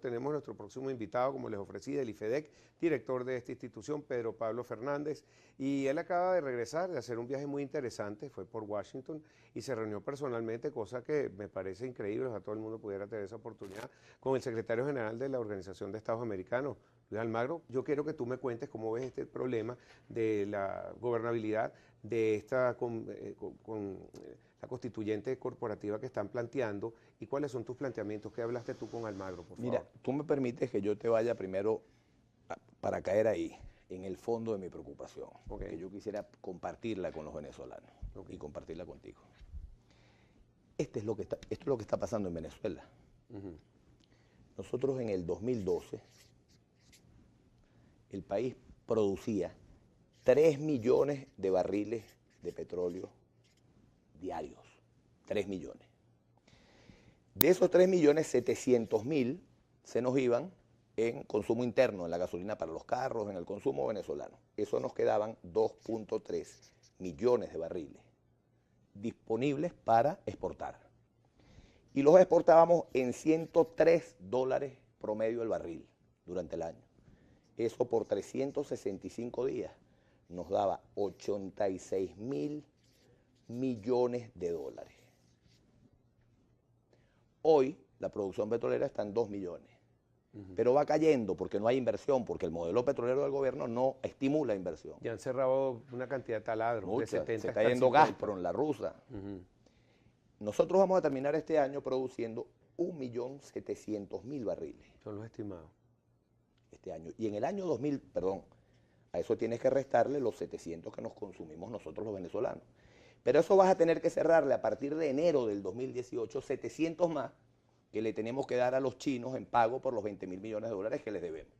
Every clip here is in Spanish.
Tenemos nuestro próximo invitado, como les ofrecí, del IFEDEC, director de esta institución, Pedro Pablo Fernández, y él acaba de regresar, de hacer un viaje muy interesante, fue por Washington y se reunió personalmente, cosa que me parece increíble, ojalá todo el mundo pudiera tener esa oportunidad, con el secretario general de la Organización de Estados Americanos, Luis Almagro. Yo quiero que tú me cuentes cómo ves este problema de la gobernabilidad de esta la constituyente corporativa que están planteando y cuáles son tus planteamientos. ¿Qué hablaste tú con Almagro, por favor? Mira, tú me permites que yo te vaya primero para caer ahí, en el fondo de mi preocupación, que yo quisiera compartirla con los venezolanos y compartirla contigo. Esto es lo que está pasando en Venezuela. Nosotros en el 2012, el país producía 3 millones de barriles de petróleo diarios. 3 millones. De esos 3.700.000 se nos iban en consumo interno, en la gasolina para los carros, en el consumo venezolano. Eso nos quedaban 2.3 millones de barriles disponibles para exportar. Y los exportábamos en $103 promedio el barril durante el año. Eso por 365 días nos daba 86.000 millones de dólares. Hoy la producción petrolera está en 2 millones, pero va cayendo porque no hay inversión, porque el modelo petrolero del gobierno no estimula inversión. Ya han cerrado una cantidad de taladros, de 70 se está yendo Gazprom, la rusa. Nosotros vamos a terminar este año produciendo 1.700.000 barriles. Son los estimados. Este año. Y en el año 2000, perdón, a eso tienes que restarle los 700 que nos consumimos nosotros los venezolanos. Pero eso vas a tener que cerrarle a partir de enero del 2018 700 más que le tenemos que dar a los chinos en pago por los 20.000 millones de dólares que les debemos.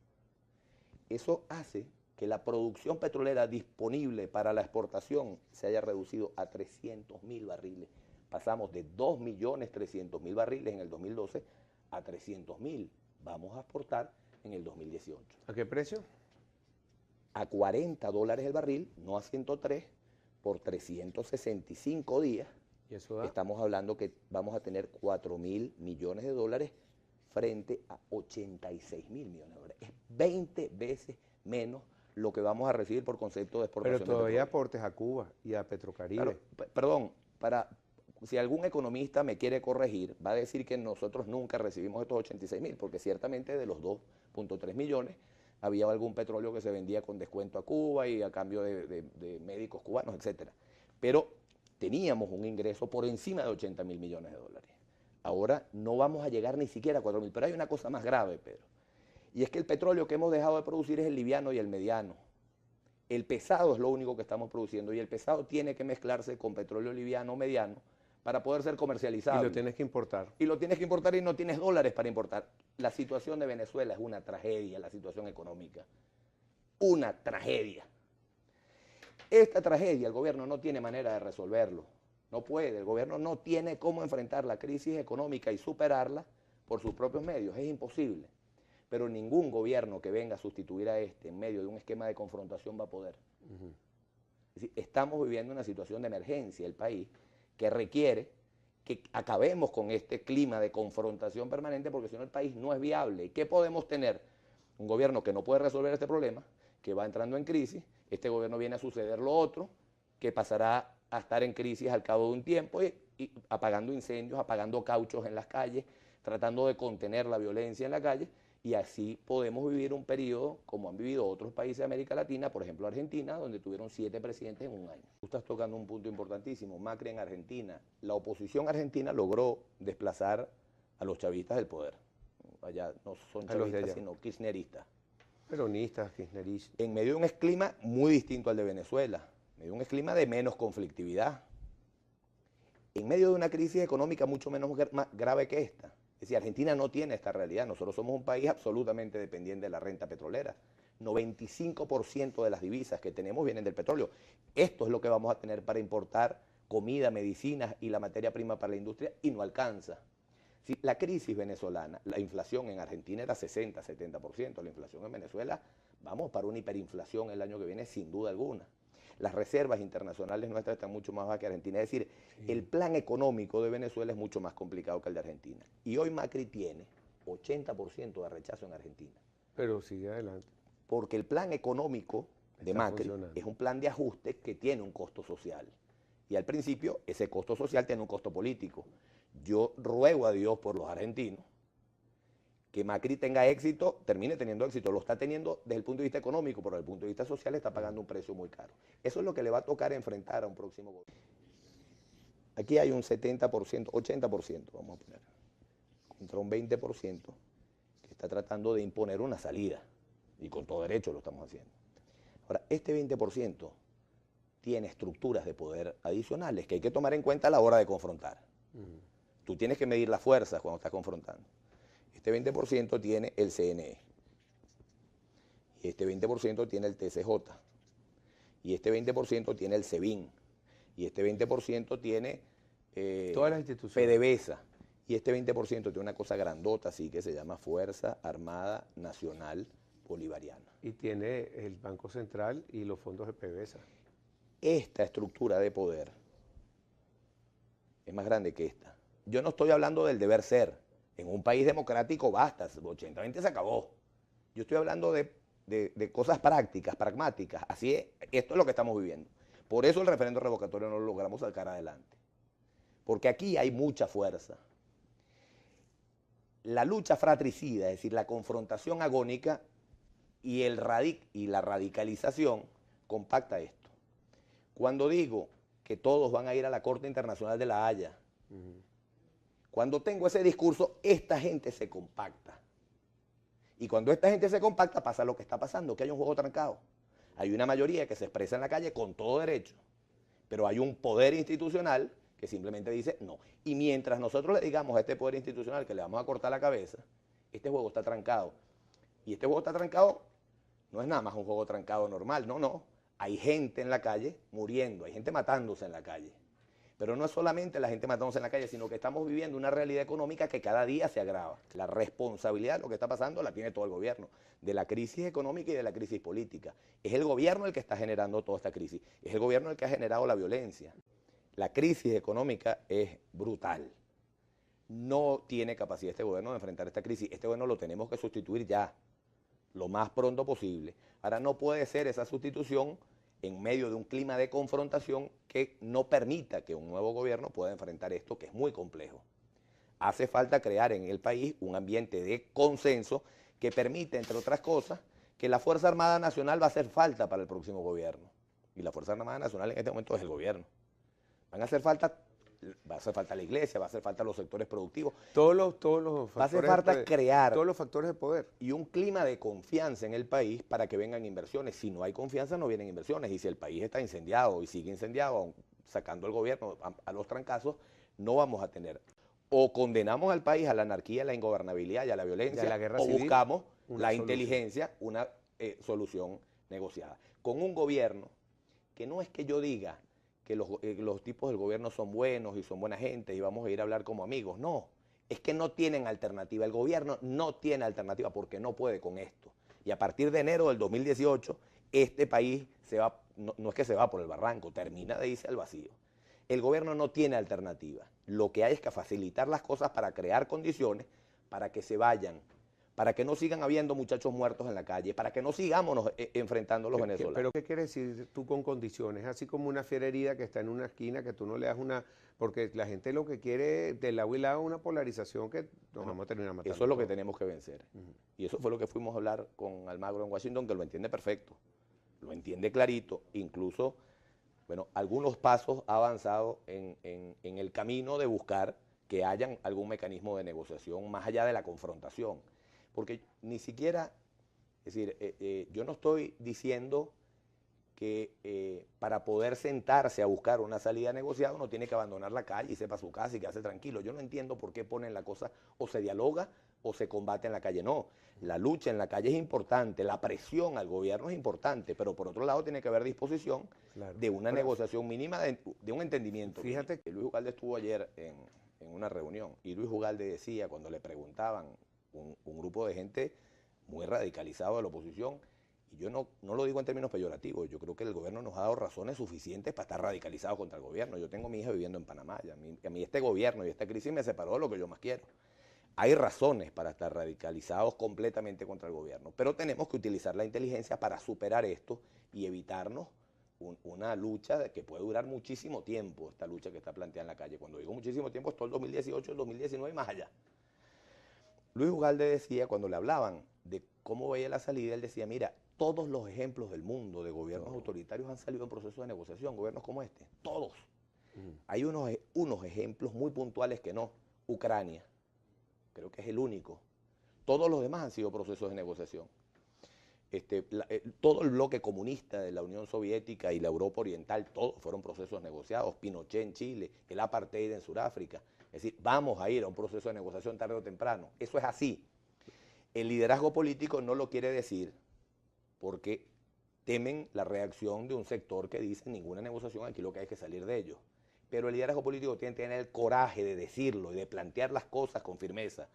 Eso hace que la producción petrolera disponible para la exportación se haya reducido a 300.000 barriles. Pasamos de 2.300.000 barriles en el 2012 a 300.000. Vamos a exportar en el 2018. ¿A qué precio? A $40 el barril, no a 103, por 365 días. ¿Y eso da? Estamos hablando que vamos a tener 4.000 millones de dólares frente a 86.000 millones de dólares. Es 20 veces menos lo que vamos a recibir por concepto de exportación. Pero todavía aportes a Cuba y a Petrocaribe. Claro, perdón, si algún economista me quiere corregir, va a decir que nosotros nunca recibimos estos 86.000, porque ciertamente de los 2.3 millones había algún petróleo que se vendía con descuento a Cuba y a cambio de médicos cubanos, etc. Pero teníamos un ingreso por encima de 80.000 millones de dólares. Ahora no vamos a llegar ni siquiera a 4.000, pero hay una cosa más grave, Pedro. Y es que el petróleo que hemos dejado de producir es el liviano y el mediano. El pesado es lo único que estamos produciendo y el pesado tiene que mezclarse con petróleo liviano o mediano para poder ser comercializado. Y lo tienes que importar. Y lo tienes que importar y no tienes dólares para importar. La situación de Venezuela es una tragedia, la situación económica. Una tragedia. Esta tragedia el gobierno no tiene manera de resolverlo. No puede, el gobierno no tiene cómo enfrentar la crisis económica y superarla por sus propios medios. Es imposible. Pero ningún gobierno que venga a sustituir a este en medio de un esquema de confrontación va a poder. Es decir, estamos viviendo una situación de emergencia el país que requiere que acabemos con este clima de confrontación permanente porque si no el país no es viable. ¿Y qué podemos tener? Un gobierno que no puede resolver este problema, que va entrando en crisis, este gobierno viene a suceder lo otro, que pasará a estar en crisis al cabo de un tiempo y apagando incendios, apagando cauchos en las calles, tratando de contener la violencia en la calle. Y así podemos vivir un periodo como han vivido otros países de América Latina, por ejemplo Argentina, donde tuvieron 7 presidentes en un año. Tú estás tocando un punto importantísimo, Macri en Argentina. La oposición argentina logró desplazar a los chavistas del poder. Allá no son chavistas, sino kirchneristas. Peronistas, kirchneristas. En medio de un clima muy distinto al de Venezuela, en medio de un clima de menos conflictividad, en medio de una crisis económica mucho menos grave que esta. Es decir, Argentina no tiene esta realidad. Nosotros somos un país absolutamente dependiente de la renta petrolera. 95% de las divisas que tenemos vienen del petróleo. Esto es lo que vamos a tener para importar comida, medicinas y la materia prima para la industria y no alcanza. Si la crisis venezolana, la inflación en Argentina era 60, 70%. La inflación en Venezuela, vamos para una hiperinflación el año que viene sin duda alguna. Las reservas internacionales nuestras están mucho más bajas que Argentina. Es decir, el plan económico de Venezuela es mucho más complicado que el de Argentina. Y hoy Macri tiene 80% de rechazo en Argentina. Pero sigue adelante. Porque el plan económico de Está Macri funcionando. es un plan de ajuste que tiene un costo social. Y al principio ese costo social tiene un costo político. Yo ruego a Dios por los argentinos que Macri tenga éxito, termine teniendo éxito. Lo está teniendo desde el punto de vista económico, pero desde el punto de vista social está pagando un precio muy caro. Eso es lo que le va a tocar enfrentar a un próximo gobierno. Aquí hay un 70%, 80%, vamos a poner, contra un 20% que está tratando de imponer una salida. Y con todo derecho lo estamos haciendo. Ahora, este 20% tiene estructuras de poder adicionales que hay que tomar en cuenta a la hora de confrontar. Tú tienes que medir las fuerzas cuando estás confrontando. Este 20% tiene el CNE, y este 20% tiene el TCJ, y este 20% tiene el SEBIN, y este 20% tiene Todas las instituciones. PDVSA, y este 20% tiene una cosa grandota así que se llama Fuerza Armada Nacional Bolivariana. Y tiene el Banco Central y los fondos de PDVSA. Esta estructura de poder es más grande que esta. Yo no estoy hablando del deber ser. En un país democrático basta, 80-20 se acabó. Yo estoy hablando de cosas prácticas, pragmáticas. Así es, esto es lo que estamos viviendo. Por eso el referendo revocatorio no lo logramos sacar adelante. Porque aquí hay mucha fuerza. La lucha fratricida, es decir, la confrontación agónica y la radicalización compacta esto. Cuando digo que todos van a ir a la Corte Internacional de la Haya, cuando tengo ese discurso, esta gente se compacta. Y cuando esta gente se compacta, pasa lo que está pasando, que hay un juego trancado. Hay una mayoría que se expresa en la calle con todo derecho, pero hay un poder institucional que simplemente dice no. Y mientras nosotros le digamos a este poder institucional que le vamos a cortar la cabeza, este juego está trancado. Y este juego está trancado, no es nada más un juego trancado normal, no. Hay gente en la calle muriendo, hay gente matándose en la calle. Pero no es solamente la gente matándose en la calle, sino que estamos viviendo una realidad económica que cada día se agrava. La responsabilidad de lo que está pasando la tiene todo el gobierno, de la crisis económica y de la crisis política. Es el gobierno el que está generando toda esta crisis, es el gobierno el que ha generado la violencia. La crisis económica es brutal. No tiene capacidad este gobierno de enfrentar esta crisis. Este gobierno lo tenemos que sustituir ya, lo más pronto posible. Ahora no puede ser esa sustitución en medio de un clima de confrontación que no permita que un nuevo gobierno pueda enfrentar esto, que es muy complejo. Hace falta crear en el país un ambiente de consenso que permite, entre otras cosas, que la Fuerza Armada Nacional va a hacer falta para el próximo gobierno. Y la Fuerza Armada Nacional en este momento es el gobierno. Va a hacer falta la iglesia, va a hacer falta los sectores productivos. Todos los Va a hacer factores falta de- crear todos los factores de poder. y un clima de confianza en el país para que vengan inversiones. Si no hay confianza, no vienen inversiones. Y si el país está incendiado y sigue incendiado, sacando al gobierno a los trancazos, no vamos a tener. O condenamos al país a la anarquía, a la ingobernabilidad y a la violencia, Y a la guerra o civil, buscamos una la solución. inteligencia, una solución negociada. Con un gobierno que no es que yo diga que los tipos del gobierno son buenos y son buena gente y vamos a ir a hablar como amigos. No, es que no tienen alternativa. El gobierno no tiene alternativa porque no puede con esto. Y a partir de enero del 2018, este país no es que se va por el barranco, termina de irse al vacío. El gobierno no tiene alternativa. Lo que hay es que facilitar las cosas para crear condiciones para que se vayan, para que no sigan habiendo muchachos muertos en la calle, para que no sigamos enfrentando a los venezolanos. ¿Pero qué quieres decir tú con condiciones? Así como una fiera herida que está en una esquina, que tú no le das una... Porque la gente lo que quiere de lado y lado es una polarización que nos vamos a terminar matando. Eso es lo que todos. tenemos que vencer. Y eso fue lo que fuimos a hablar con Almagro en Washington, que lo entiende perfecto, lo entiende clarito, incluso, bueno, algunos pasos ha avanzado en el camino de buscar que hayan algún mecanismo de negociación más allá de la confrontación. Porque ni siquiera, es decir, yo no estoy diciendo que para poder sentarse a buscar una salida negociada uno tiene que abandonar la calle y sepa su casa y quedarse tranquilo. Yo no entiendo por qué ponen la cosa o se dialoga o se combate en la calle. No, la lucha en la calle es importante, la presión al gobierno es importante, pero por otro lado tiene que haber disposición de una negociación mínima, de un entendimiento. Fíjate que Luis Ugalde estuvo ayer en una reunión y Luis Ugalde decía, cuando le preguntaban, un grupo de gente muy radicalizado de la oposición, y yo no lo digo en términos peyorativos, yo creo que el gobierno nos ha dado razones suficientes para estar radicalizados contra el gobierno. Yo tengo a mi hija viviendo en Panamá, y a mí este gobierno y esta crisis me separó de lo que yo más quiero. Hay razones para estar radicalizados completamente contra el gobierno, pero tenemos que utilizar la inteligencia para superar esto y evitarnos una lucha que puede durar muchísimo tiempo, esta lucha que está planteada en la calle. Cuando digo muchísimo tiempo, es todo el 2018, el 2019 y más allá. Luis Ugalde decía, cuando le hablaban de cómo veía la salida, él decía, mira, todos los ejemplos del mundo de gobiernos autoritarios han salido en procesos de negociación, gobiernos como este, todos. Hay unos ejemplos muy puntuales que no. Ucrania, creo que es el único. Todos los demás han sido procesos de negociación. Todo el bloque comunista de la Unión Soviética y la Europa Oriental, todos fueron procesos negociados. Pinochet en Chile, el apartheid en Sudáfrica. Es decir, vamos a ir a un proceso de negociación tarde o temprano. Eso es así. El liderazgo político no lo quiere decir porque temen la reacción de un sector que dice ninguna negociación, aquí lo que hay que salir de ello. Pero el liderazgo político tiene que tener el coraje de decirlo y de plantear las cosas con firmeza.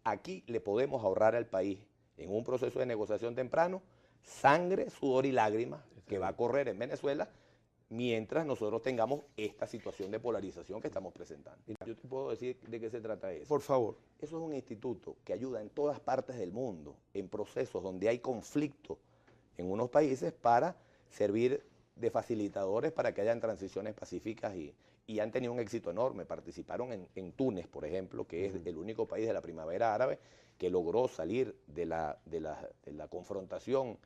Aquí le podemos ahorrar al país, en un proceso de negociación temprano, sangre, sudor y lágrimas que va a correr en Venezuela mientras nosotros tengamos esta situación de polarización que estamos presentando. Yo te puedo decir de qué se trata eso. Por favor. Eso es un instituto que ayuda en todas partes del mundo, en procesos donde hay conflicto en unos países, para servir de facilitadores para que hayan transiciones pacíficas y han tenido un éxito enorme. Participaron en Túnez, por ejemplo, que es el único país de la primavera árabe que logró salir de la confrontación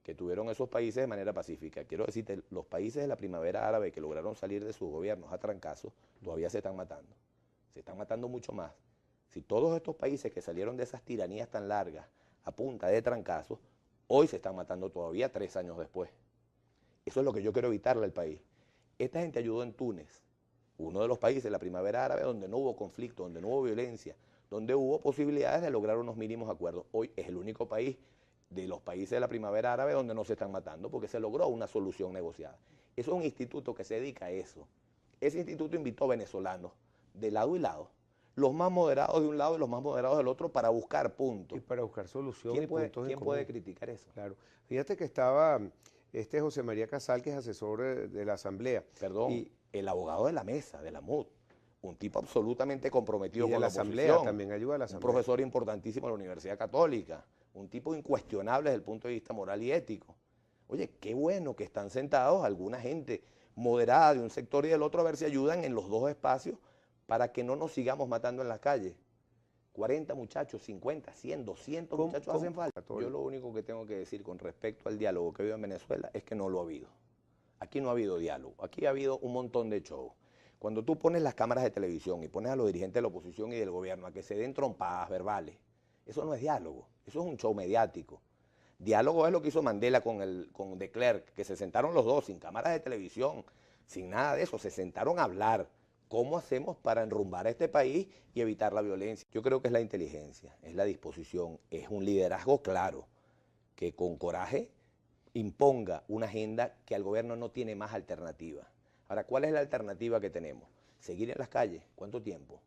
que tuvieron esos países de manera pacífica. Quiero decirte, los países de la primavera árabe que lograron salir de sus gobiernos a trancazos, todavía se están matando mucho más. Si todos estos países que salieron de esas tiranías tan largas a punta de trancazos, hoy se están matando todavía 3 años después. Eso es lo que yo quiero evitarle al país. Esta gente ayudó en Túnez, uno de los países de la primavera árabe donde no hubo conflicto, donde no hubo violencia, donde hubo posibilidades de lograr unos mínimos acuerdos. Hoy es el único país de los países de la primavera árabe donde no se están matando porque se logró una solución negociada. Eso es un instituto que se dedica a eso. Ese instituto invitó venezolanos de lado y lado, los más moderados de un lado y los más moderados del otro, para buscar puntos. Y para buscar soluciones. ¿Quién puede criticar eso? Claro. Fíjate que estaba José María Casal, que es asesor de la Asamblea. Perdón, el abogado de la mesa, de la MUD, un tipo absolutamente comprometido con la Asamblea, oposición, también ayuda a la Asamblea. un profesor importantísimo de la Universidad Católica, un tipo incuestionable desde el punto de vista moral y ético. Oye, qué bueno que están sentados alguna gente moderada de un sector y del otro, a ver si ayudan en los dos espacios para que no nos sigamos matando en las calles. 40 muchachos, 50, 100, 200 muchachos hacen falta. Yo lo único que tengo que decir con respecto al diálogo que ha habido en Venezuela es que no lo ha habido. Aquí no ha habido diálogo, aquí ha habido un montón de show. Cuando tú pones las cámaras de televisión y pones a los dirigentes de la oposición y del gobierno a que se den trompadas verbales, eso no es diálogo, eso es un show mediático. Diálogo es lo que hizo Mandela con de Klerk, que se sentaron los dos sin cámaras de televisión, sin nada de eso, se sentaron a hablar. ¿Cómo hacemos para enrumbar a este país y evitar la violencia? Yo creo que es la inteligencia, es la disposición, es un liderazgo claro, que con coraje imponga una agenda que al gobierno no tiene más alternativa. Ahora, ¿cuál es la alternativa que tenemos? Seguir en las calles. ¿Cuánto tiempo?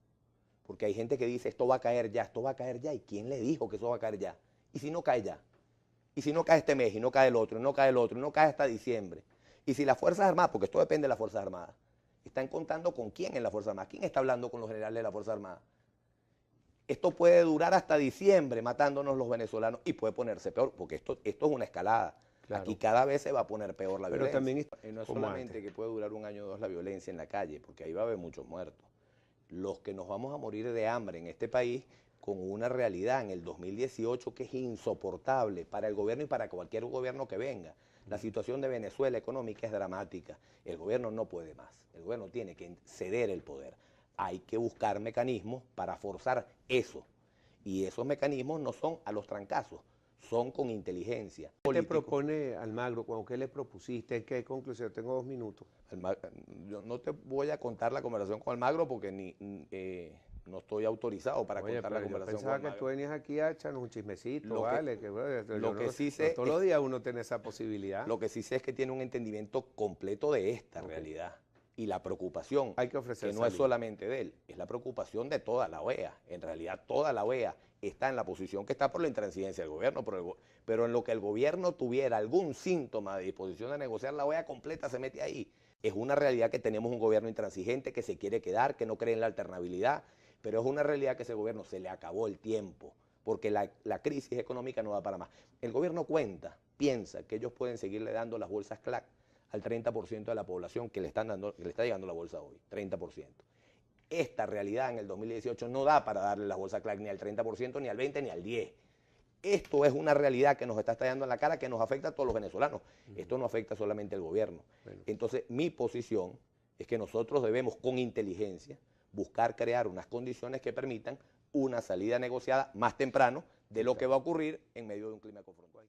Porque hay gente que dice, esto va a caer ya, esto va a caer ya. ¿Y quién le dijo que eso va a caer ya? ¿Y si no cae ya? ¿Y si no cae este mes, y no cae el otro, y no cae el otro, y no cae hasta diciembre? ¿Y si las Fuerzas Armadas, porque esto depende de las Fuerzas Armadas, están contando con quién en las Fuerzas Armadas? ¿Quién está hablando con los generales de la Fuerza Armada? Esto puede durar hasta diciembre matándonos los venezolanos y puede ponerse peor, porque esto es una escalada. Claro. Aquí cada vez se va a poner peor la violencia. También no es solamente que puede durar 1 año o 2 la violencia en la calle, porque ahí va a haber muchos muertos. Los que nos vamos a morir de hambre en este país, con una realidad en el 2018 que es insoportable para el gobierno y para cualquier gobierno que venga. La situación de Venezuela económica es dramática. El gobierno no puede más. El gobierno tiene que ceder el poder. Hay que buscar mecanismos para forzar eso. Y esos mecanismos no son a los trancazos, son con inteligencia. ¿Qué te propone Almagro? ¿Qué le propusiste? ¿Qué conclusión? Tengo 2 minutos. Yo no te voy a contar la conversación con Almagro porque no estoy autorizado para contar la conversación con Almagro. Yo pensaba que tú venías aquí a echarnos un chismecito, ¿vale? Sí sé, todos los días uno tiene esa posibilidad. Lo que sí sé es que tiene un entendimiento completo de esta realidad. Y la preocupación, hay que ofrecer que no es solamente de él, es la preocupación de toda la OEA. En realidad toda la OEA está en la posición que está por la intransigencia del gobierno, pero en lo que el gobierno tuviera algún síntoma de disposición de negociar, la OEA completa se mete ahí. Es una realidad que tenemos un gobierno intransigente que se quiere quedar, que no cree en la alternabilidad, Pero es una realidad que ese gobierno se le acabó el tiempo, porque la crisis económica no da para más. El gobierno piensa que ellos pueden seguirle dando las bolsas CLAC al 30% de la población que le está llegando la bolsa hoy, 30%. Esta realidad en el 2018 no da para darle las bolsas CLAC ni al 30%, ni al 20%, ni al 10%. Esto es una realidad que nos está estallando en la cara, que nos afecta a todos los venezolanos. Esto no afecta solamente al gobierno. Bueno. Entonces, mi posición es que nosotros debemos, con inteligencia, buscar crear unas condiciones que permitan una salida negociada más temprano de lo que va a ocurrir en medio de un clima confrontado.